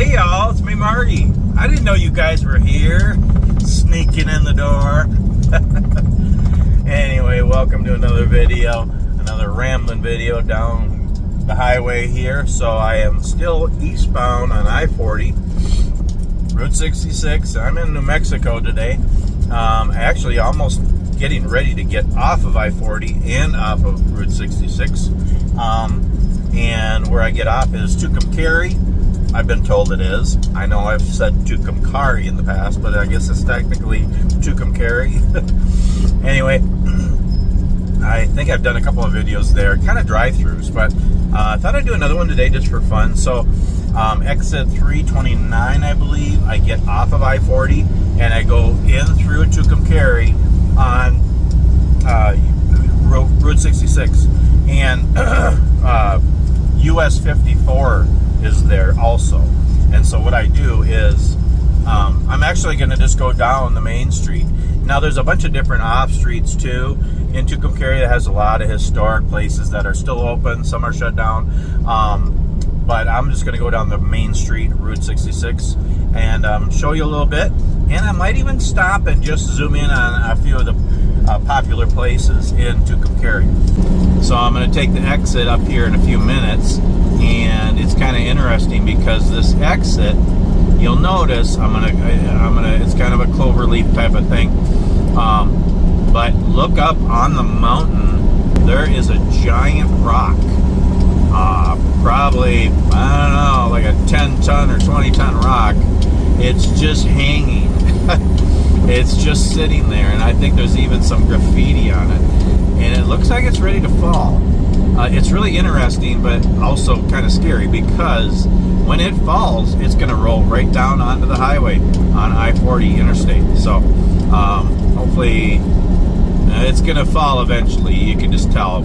Hey y'all, it's me, Marty. I didn't know you guys were here, sneaking in the door. Anyway, welcome to another video, another rambling video down the highway here. So I am still eastbound on I-40, Route 66. I'm in New Mexico today. Actually, almost getting ready to get off of I-40 and off of Route 66. And where I get off is Tucumcari. I've been told it is. I know I've said Tucumcari in the past, but I guess it's technically Tucumcari. Anyway, I think I've done a couple of videos there, kind of drive-thrus, but I thought I'd do another one today just for fun. So exit 329, I believe, I get off of I-40 and I go in through Tucumcari on Route 66. And US 54 is there also. And so what I do is I'm actually going to just go down the main street. Now there's a bunch of different off streets too in Tucumcari that has a lot of historic places that are still open. Some are shut down, but I'm just going to go down the main street, Route 66, and show you a little bit. And I might even stop and just zoom in on a few of the popular places in Tucumcari. So I'm going to take the exit up here in a few minutes, and it's kind of interesting because this exit, you'll notice, it's kind of a clover leaf type of thing. But look up on the mountain, there is a giant rock, probably, I don't know, like a 10-ton or 20-ton rock. It's just hanging. It's just sitting there, and I think there's even some graffiti on it. And it looks like it's ready to fall. It's really interesting, but also kind of scary, because when it falls, it's going to roll right down onto the highway on I-40 interstate. So hopefully it's going to fall eventually. You can just tell.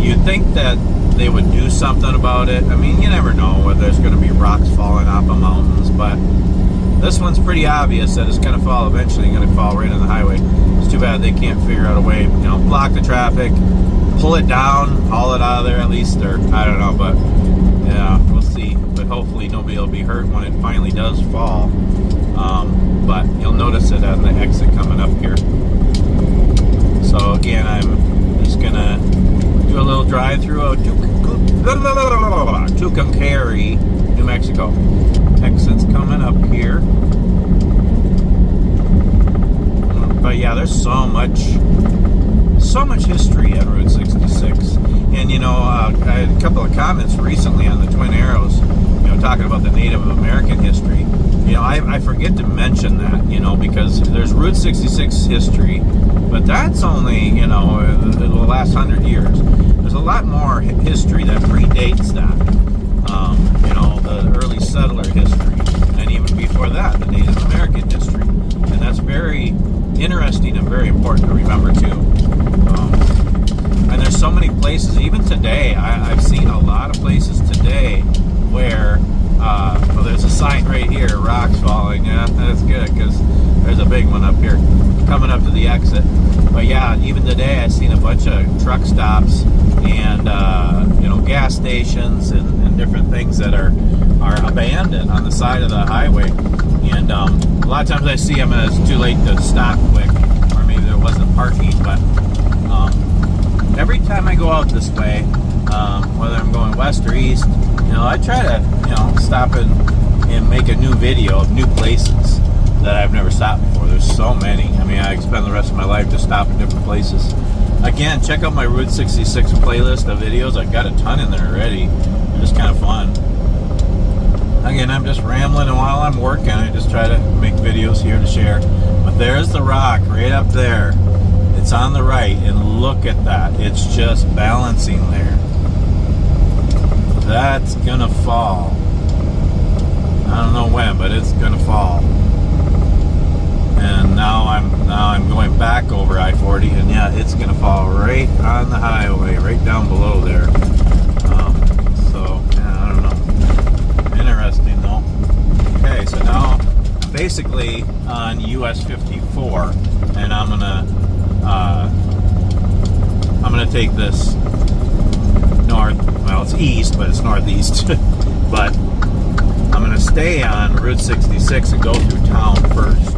You'd think that they would do something about it. I mean, you never know whether there's going to be rocks falling off of mountains, but this one's pretty obvious that it's going to fall eventually, going to fall right on the highway. It's too bad they can't figure out a way, block the traffic, pull it down, haul it out of there at least, or I don't know, but yeah, we'll see. But hopefully nobody will be hurt when it finally does fall. But you'll notice it on the exit coming up here. So again, I'm just going to do a little drive-through of Tucumcari, New Mexico. Exit's coming up here. But yeah, there's so much history on Route 66. And I had a couple of comments recently on the Twin Arrows, talking about the Native American history. I forget to mention that, because there's Route 66 history, but that's only, the last 100 years. There's a lot more history that predates that. The early settler history, and even before that, the Native American history. And that's very interesting and very important to remember too. And there's so many places, even today, I've seen a lot of places today where, there's a sign right here, rocks falling. Yeah, that's good, because there's a big one up here coming up to the exit. But yeah, even today I've seen a bunch of truck stops and gas stations and different things that are abandoned on the side of the highway. And a lot of times I see them and it's too late to stop quick, or maybe there wasn't parking. But every time I go out this way, whether I'm going west or east, I try to stop and make a new video of new places that I've never stopped before. There's so many. I mean, I spend the rest of my life just stopping different places. Again, check out my Route 66 playlist of videos. I've got a ton in there already. They're just kind of fun. Again, I'm just rambling, and while I'm working, I just try to make videos here to share. But there's the rock right up there. It's on the right, and look at that. It's just balancing there. That's gonna fall. I don't know when, but it's gonna fall. And now I'm going back over I-40, and yeah, it's gonna fall right on the highway, right down below there. So yeah, I don't know. Interesting though. Okay, so now I'm basically on US 54, and I'm gonna take this north. Well, it's east, but it's northeast. but I'm going to stay on Route 66 and go through town first.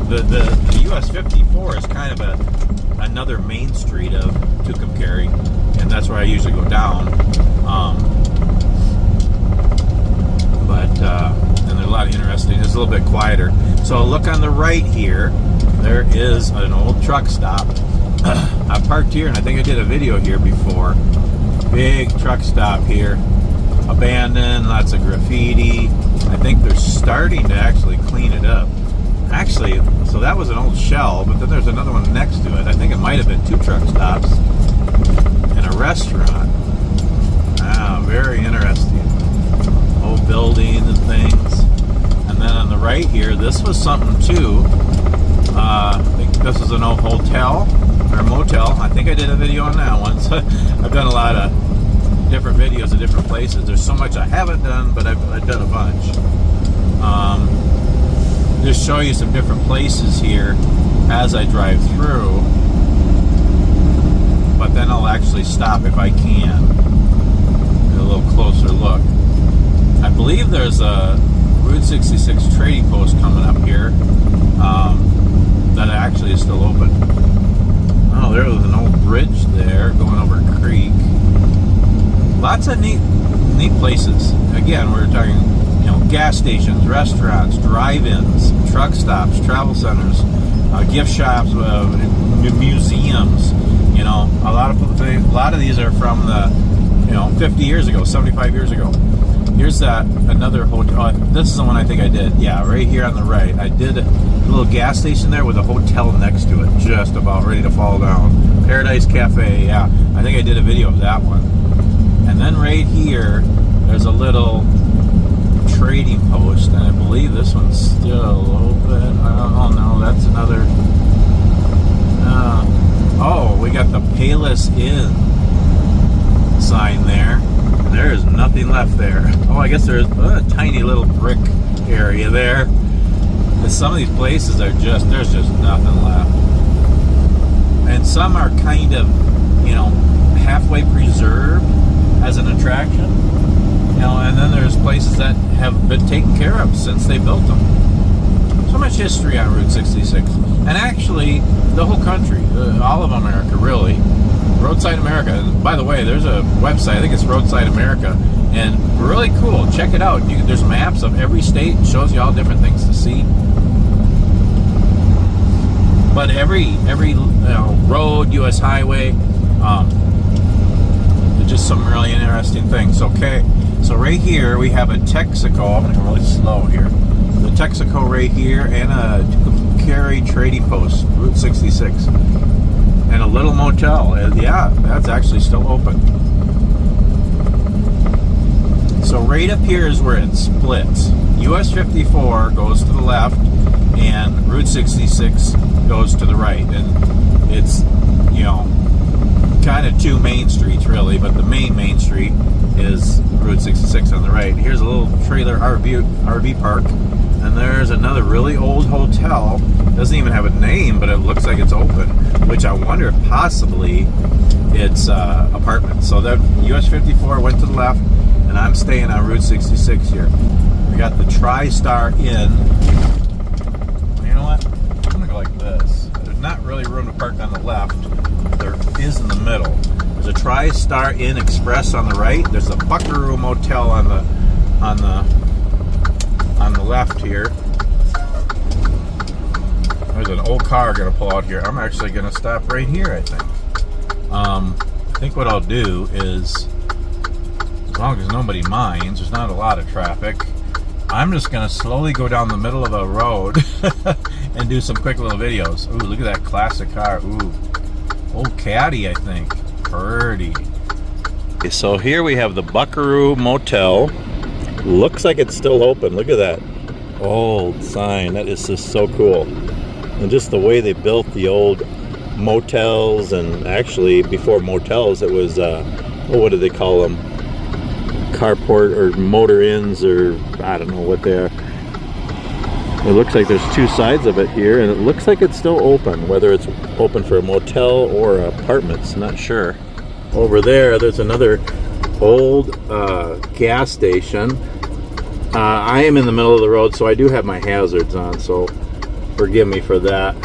The US 54 is kind of another main street of Tucumcari, and that's where I usually go down. And there's a lot of interesting. It's a little bit quieter. So look on the right here. There is an old truck stop. I parked here, and I think I did a video here before. Big truck stop here. Abandoned, lots of graffiti. I think they're starting to actually clean it up. Actually, so that was an old shell, but then there's another one next to it. I think it might have been 2 truck stops and a restaurant. Ah, very interesting. Old buildings and things. And then on the right here, this was something too. I think this is an old hotel or motel. I think I did a video on that one. So I've done a lot of different videos of different places. There's so much I haven't done, but I've done a bunch. Just show you some different places here as I drive through, but then I'll actually stop if I can. Get a little closer look. I believe there's a Route 66 trading post coming up here that actually is still open. Oh, there was an old bridge there going over a creek. Lots of neat places. Again, we're talking, gas stations, restaurants, drive-ins, truck stops, travel centers, gift shops, museums. A lot of these are from the 50 years ago, 75 years ago. Here's another hotel. This is the one I think I did. Yeah, right here on the right. I did a little gas station there with a hotel next to it, just about ready to fall down. Paradise Cafe. Yeah, I think I did a video of that one. And then right here, there's a little trading post, and I believe this one's still open. Oh no, that's another. We got the Payless Inn sign there. There is nothing left there. Oh, I guess there's a tiny little brick area there. And some of these places are there's just nothing left. And some are kind of, halfway preserved as an attraction. And then there's places that have been taken care of since they built them. So much history on Route 66. And actually, the whole country, all of America, really. Roadside America. And by the way, there's a website, I think it's Roadside America, and really cool. Check it out. There's maps of every state. It shows you all different things to see. But every road, U.S. highway, just some really interesting things. Okay, so right here we have a Texaco. I'm going to go really slow here. The Texaco right here, and a Tucumcari trading post, Route 66, and a little motel. Yeah, that's actually still open. So right up here is where it splits. US 54 goes to the left, and Route 66 goes to the right, and it's kind of 2 main streets really, but the main street is Route 66 on the right. Here's a little trailer RV park, and there's another really old hotel. Doesn't even have a name, but it looks like it's open, which I wonder if possibly it's apartments. So that US 54 went to the left, and I'm staying on Route 66 here. We got the TriStar Inn. You know what? I'm gonna go like this. There's not really room to park on the left. There is in the middle. There's a TriStar Inn Express on the right. There's a Buckaroo Motel on the left here. There's an old car gonna pull out here. I'm actually gonna stop right here, I think. I think what I'll do is, as long as nobody minds, there's not a lot of traffic, I'm just gonna slowly go down the middle of a road and do some quick little videos. Ooh, look at that classic car. Ooh, old Caddy, I think. Pretty. Okay, so here we have the Buckaroo Motel. Looks like it's still open. Look at that old sign. That is just so cool. And just the way they built the old motels, and actually before motels it was what do they call them, carport or motor inns, or I don't know what they are. It looks like there's 2 sides of it here, and it looks like it's still open, whether it's open for a motel or apartments, not sure. Over there's another old gas station. I am in the middle of the road, so I do have my hazards on, so forgive me for that.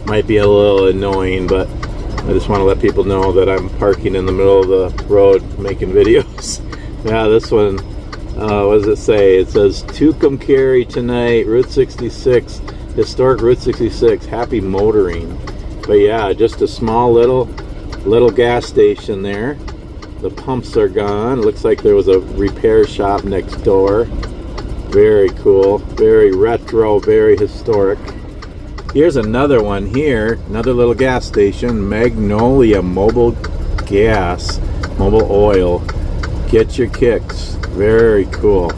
Might be a little annoying, but I just want to let people know that I'm parking in the middle of the road making videos. Yeah, this one, what does it say? It says Tucumcari tonight, Route 66, historic Route 66, happy motoring. But yeah, just a small little gas station there. The pumps are gone. Looks like there was a repair shop next door. Very cool, very retro, very historic. Here's another one here, another little gas station, Magnolia Mobile Gas, Mobile Oil. Get your kicks. Very cool.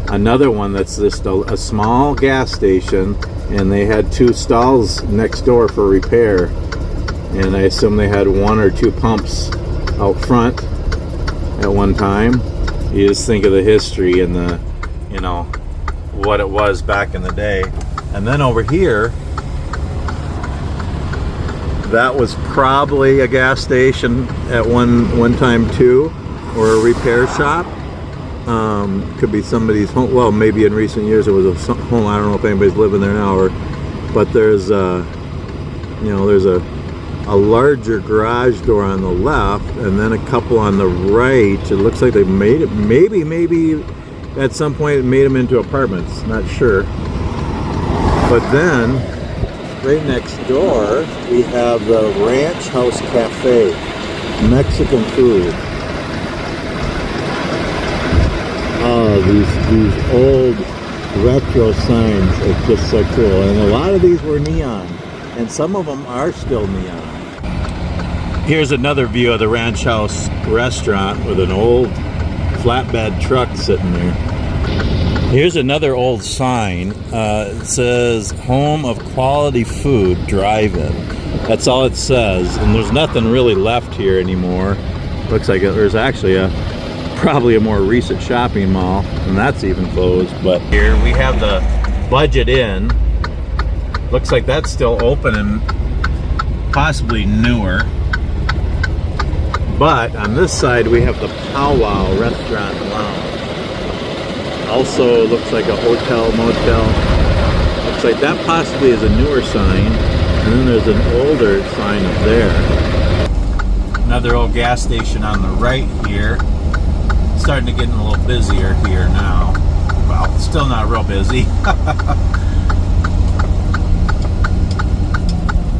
Another one that's just a small gas station, and they had 2 stalls next door for repair. And I assume they had 1 or 2 pumps out front at one time. You just think of the history and the, you know, what it was back in the day. And then over here, that was probably a gas station at one time too, or a repair shop. Could be somebody's home. Well, maybe in recent years it was a home. I don't know if anybody's living there now, but there's there's a larger garage door on the left, and then a couple on the right. It looks like they made it, maybe at some point it made them into apartments, not sure. But then right next door we have the Ranch House Cafe, Mexican food. Oh, these old retro signs are just so cool, and a lot of these were neon, and some of them are still neon. Here's another view of the Ranch House restaurant with an old flatbed truck sitting there. Here's another old sign. It says home of quality food, drive-in. That's all it says, and there's nothing really left here anymore. Looks like there's actually probably a more recent shopping mall, and that's even closed. But here we have the Budget Inn. Looks like that's still open and possibly newer. But on this side we have the Powwow Restaurant and Lounge. Also looks like a hotel, motel. Looks like that possibly is a newer sign. And then there's an older sign up there. Another old gas station on the right here. Starting to get a little busier here now. Well, still not real busy.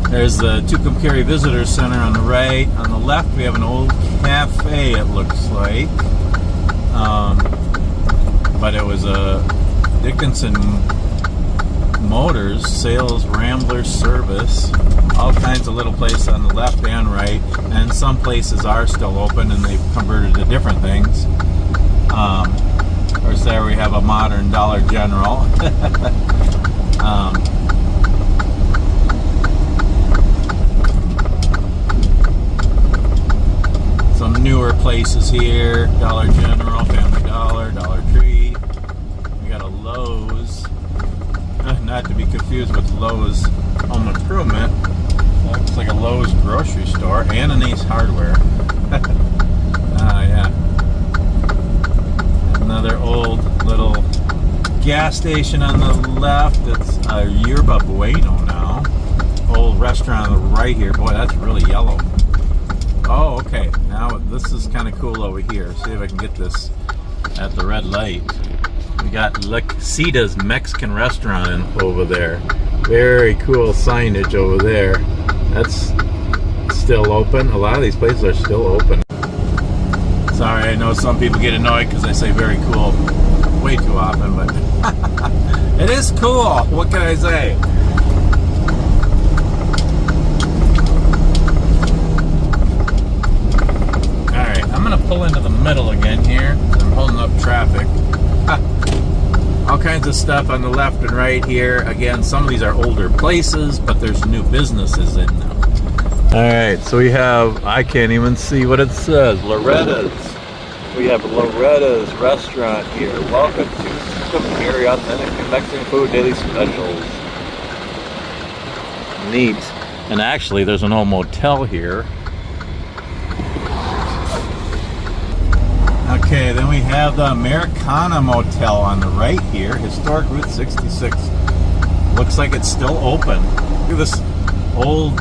There's the Tucumcari Visitor Center on the right. On the left, we have an old cafe, it looks like. But it was a Dickinson Motors Sales Rambler Service. All kinds of little places on the left and right. And some places are still open and they've converted to different things. Of course, there we have a modern Dollar General. Some newer places here, Dollar General, Family Dollar, Dollar Tree. We got a Lowe's, not to be confused with Lowe's Home Improvement. Looks like a Lowe's grocery store and an Ace Hardware. Yeah. Another old little gas station on the left. It's a Yerba Bueno now. Old restaurant on the right here. Boy, that's really yellow. Oh, okay. Now this is kind of cool over here. See if I can get this at the red light. We got Cita's Mexican restaurant over there. Very cool signage over there. That's still open. A lot of these places are still open. Sorry, I know some people get annoyed because I say very cool way too often, but it is cool. What can I say? Pull into the middle again here. I'm holding up traffic. All kinds of stuff on the left and right here. Again, some of these are older places, but there's new businesses in them. Alright, so we have, I can't even see what it says, Loretta's. We have Loretta's restaurant here. Welcome to Tucumcari, authentic Mexican food, daily specials. Neat. And actually, there's an old motel here. Okay, then we have the Americana Motel on the right here. Historic Route 66. Looks like it's still open. Look at this old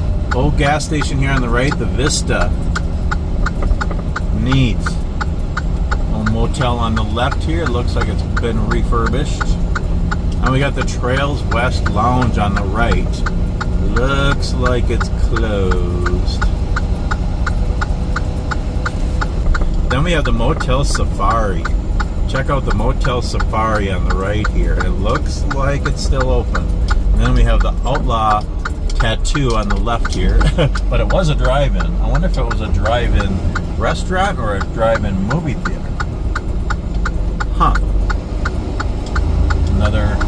gas station here on the right, the Vista. Neat. Old motel on the left here. It looks like it's been refurbished. And we got the Trails West Lounge on the right. Looks like it's closed. Then we have the Motel Safari. Check out the Motel Safari on the right here. It looks like it's still open. And then we have the Outlaw Tattoo on the left here. But it was a drive-in. I wonder if it was a drive-in restaurant or a drive-in movie theater. Huh. Another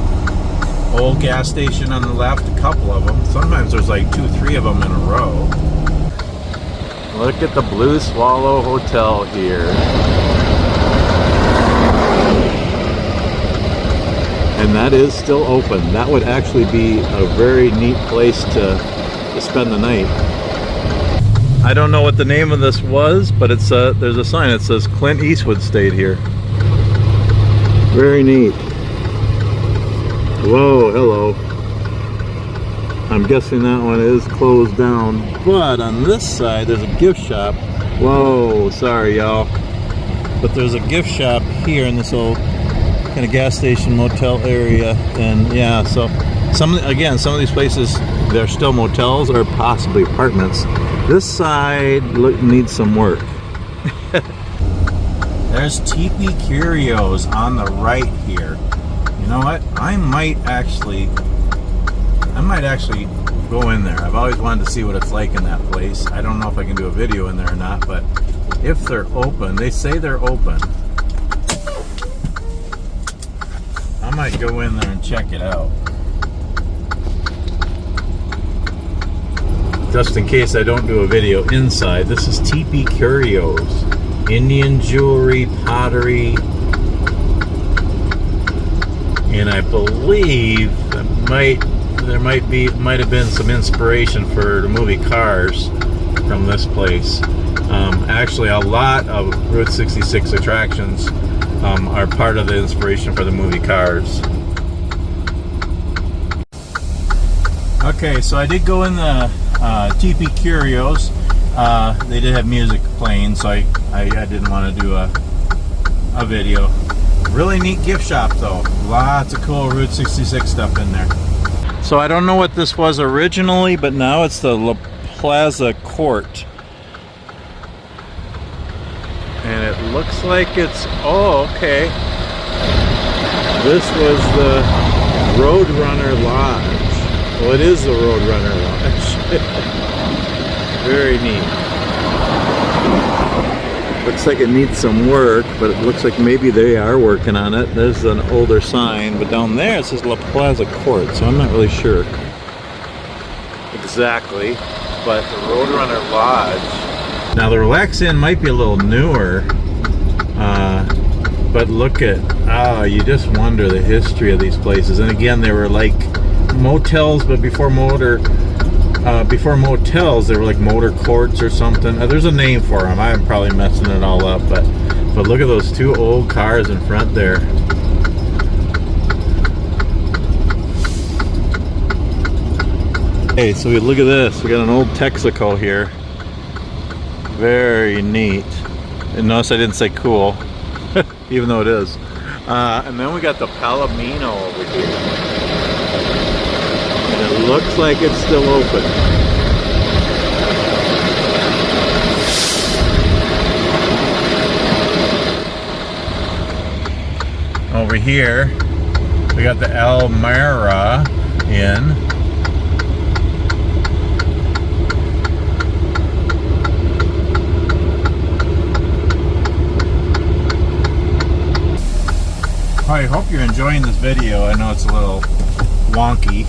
old gas station on the left, a couple of them. Sometimes there's like 2, 3 of them in a row. Look at the Blue Swallow Hotel here. And that is still open. That would actually be a very neat place to spend the night. I don't know what the name of this was, but it's there's a sign that says Clint Eastwood stayed here. Very neat. Whoa, hello. I'm guessing that one is closed down. But on this side, there's a gift shop. Whoa, sorry y'all. But there's a gift shop here in this old kind of gas station motel area. And yeah, so some of these places, they're still motels or possibly apartments. This side needs some work. There's Teepee Curios on the right here. You know what? I might actually go in there. I've always wanted to see what it's like in that place. I don't know if I can do a video in there or not, but if they're open, they say they're open, I might go in there and check it out. Just in case I don't do a video inside. This is Teepee Curios. Indian jewelry, pottery, and I believe there might have been some inspiration for the movie Cars from this place. Actually, a lot of Route 66 attractions are part of the inspiration for the movie Cars. Okay, so I did go in the Teepee Curios. They did have music playing, so I didn't want to do a video. Really neat gift shop though. Lots of cool Route 66 stuff in there. So I don't know what this was originally, but now it's the La Plaza Court. And it looks like it's, oh, okay. This was the Roadrunner Lodge. Well, it is the Roadrunner Lodge. Very neat. Looks like it needs some work, but it looks like maybe they are working on it. There's an older sign, but down there it says La Plaza Court, so I'm not really sure exactly. But the Roadrunner Lodge. Now the Relax Inn might be a little newer, but look at, you just wonder the history of these places. And again, they were like motels, but before motels, they were like motor courts or something. There's a name for them. I'm probably messing it all up, but look at those 2 old cars in front there. Hey, so look at this. We got an old Texaco here. Very neat. And notice I didn't say cool, even though it is. And then we got the Palomino over here. It looks like it's still open. Over here, we got the Elmira Inn. I hope you're enjoying this video. I know it's a little wonky.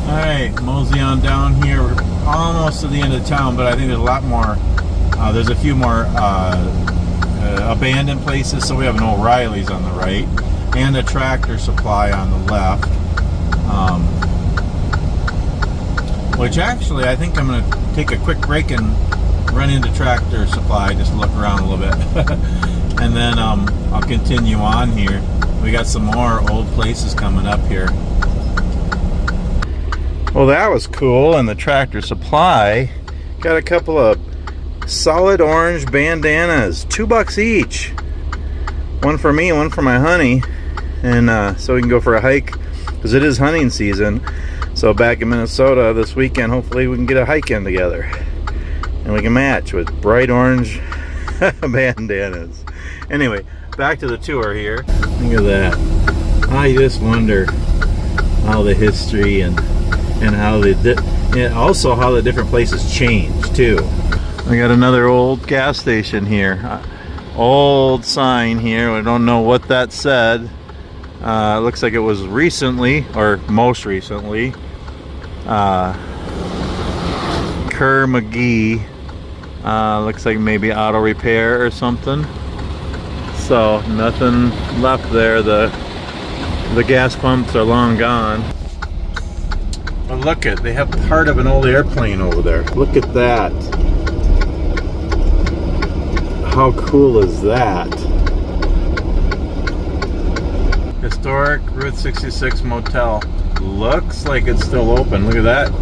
Alright, mosey on down here. We're almost to the end of town, but I think there's a lot more. There's a few more abandoned places. So we have an O'Reilly's on the right and a Tractor Supply on the left. Which actually, I think I'm going to take a quick break and run into Tractor Supply, just look around a little bit. And then I'll continue on here. We got some more old places coming up here. Well, that was cool. And the Tractor Supply got a couple of solid orange bandanas, $2 each. One for me, one for my honey. And so we can go for a hike, because it is hunting season. So back in Minnesota this weekend, hopefully we can get a hike in together. And we can match with bright orange bandanas. Anyway, back to the tour here. Look at that. I just wonder how the history and how and also how the different places change too. We got another old gas station here. Old sign here. I don't know what that said. It looks like it was recently, or most recently, Kerr McGee. Looks like maybe auto repair or something. So nothing left there. The gas pumps are long gone. But look they have part of an old airplane over there. Look at that. How cool is that? Historic Route 66 Motel. Looks like it's still open. Look at that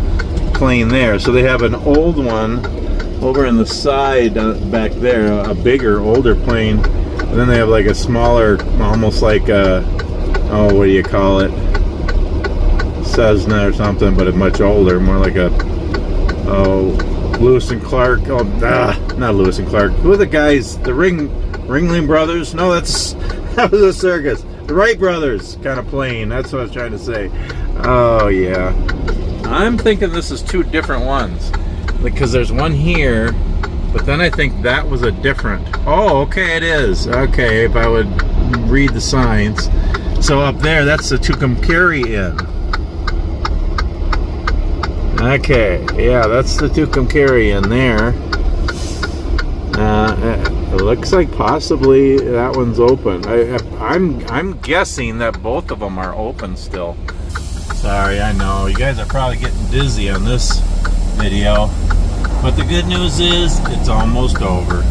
plane there. So they have an old one over in the side back there, a bigger, older plane. And then they have like a smaller, almost like a, oh, what do you call it? Cessna or something, but a much older, more like a, oh, Lewis and Clark. Oh, not Lewis and Clark. Who are the guys? The Ringling Brothers? No, that was a circus. The Wright Brothers kind of plane. That's what I was trying to say. Oh yeah. I'm thinking this is two different ones, because there's one here, but then I think that was a different. Oh, okay, it is. Okay, if I would read the signs. So up there, that's the Tucumcari Inn. Okay, yeah, that's the Tucumcari Inn there. It looks like possibly that one's open. I'm guessing that both of them are open still. Sorry, I know you guys are probably getting dizzy on this video, but the good news is it's almost over.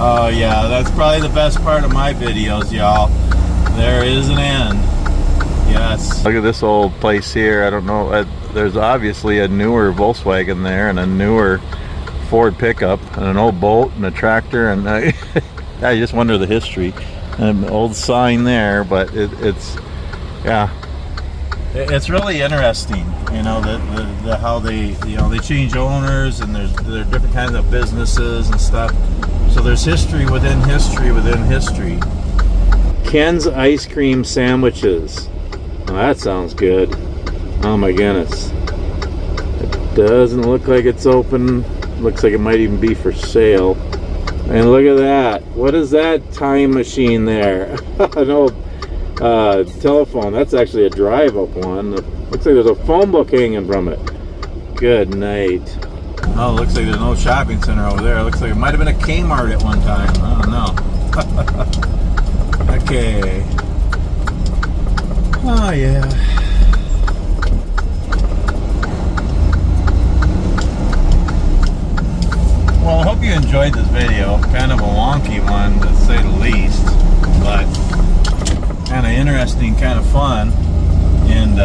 Oh yeah, that's probably the best part of my videos, y'all. There is an end. Yes. Look at this old place here. I don't know. There's obviously a newer Volkswagen there, and a newer Ford pickup, and an old Bolt, and a tractor, and I just wonder the history. And an old sign there, but it's yeah, it's really interesting. You know, the how they, you know, they change owners, and there are different kinds of businesses and stuff. So there's history within history within history. Ken's ice cream sandwiches. Oh, that sounds good. Oh my goodness. It doesn't look like it's open. Looks like it might even be for sale. And look at that. What is that time machine there? An old telephone. That's actually a drive-up one. Looks like there's a phone book hanging from it. Good night. Oh, looks like there's no shopping center over there. Looks like it might have been a Kmart at one time. I don't know. Okay. Oh yeah. Well, I hope you enjoyed this video. Kind of a wonky one, to say the least, but kind of interesting, kind of fun. And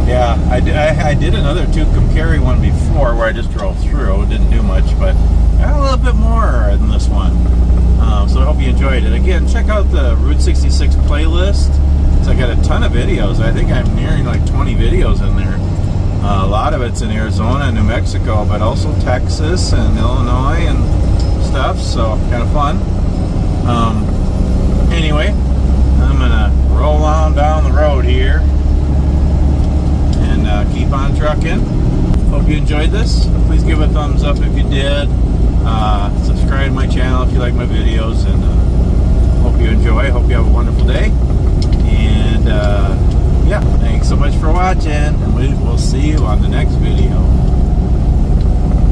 yeah, I did another Tucumcari one before where I just drove through. It didn't do much, but I got a little bit more than this one. So I hope you enjoyed it. Again, check out the Route 66 playlist. So I got a ton of videos. I think I'm nearing like 20 videos in there. A lot of it's in Arizona and New Mexico, but also Texas and Illinois and stuff. So kind of fun. Anyway, I'm gonna roll on down the road here and keep on trucking. Hope you enjoyed this. Please give a thumbs up if you did. Subscribe to my channel if you like my videos, and hope you enjoy. Hope you have a wonderful day. And yeah, thanks so much for watching, and we will see you on the next video.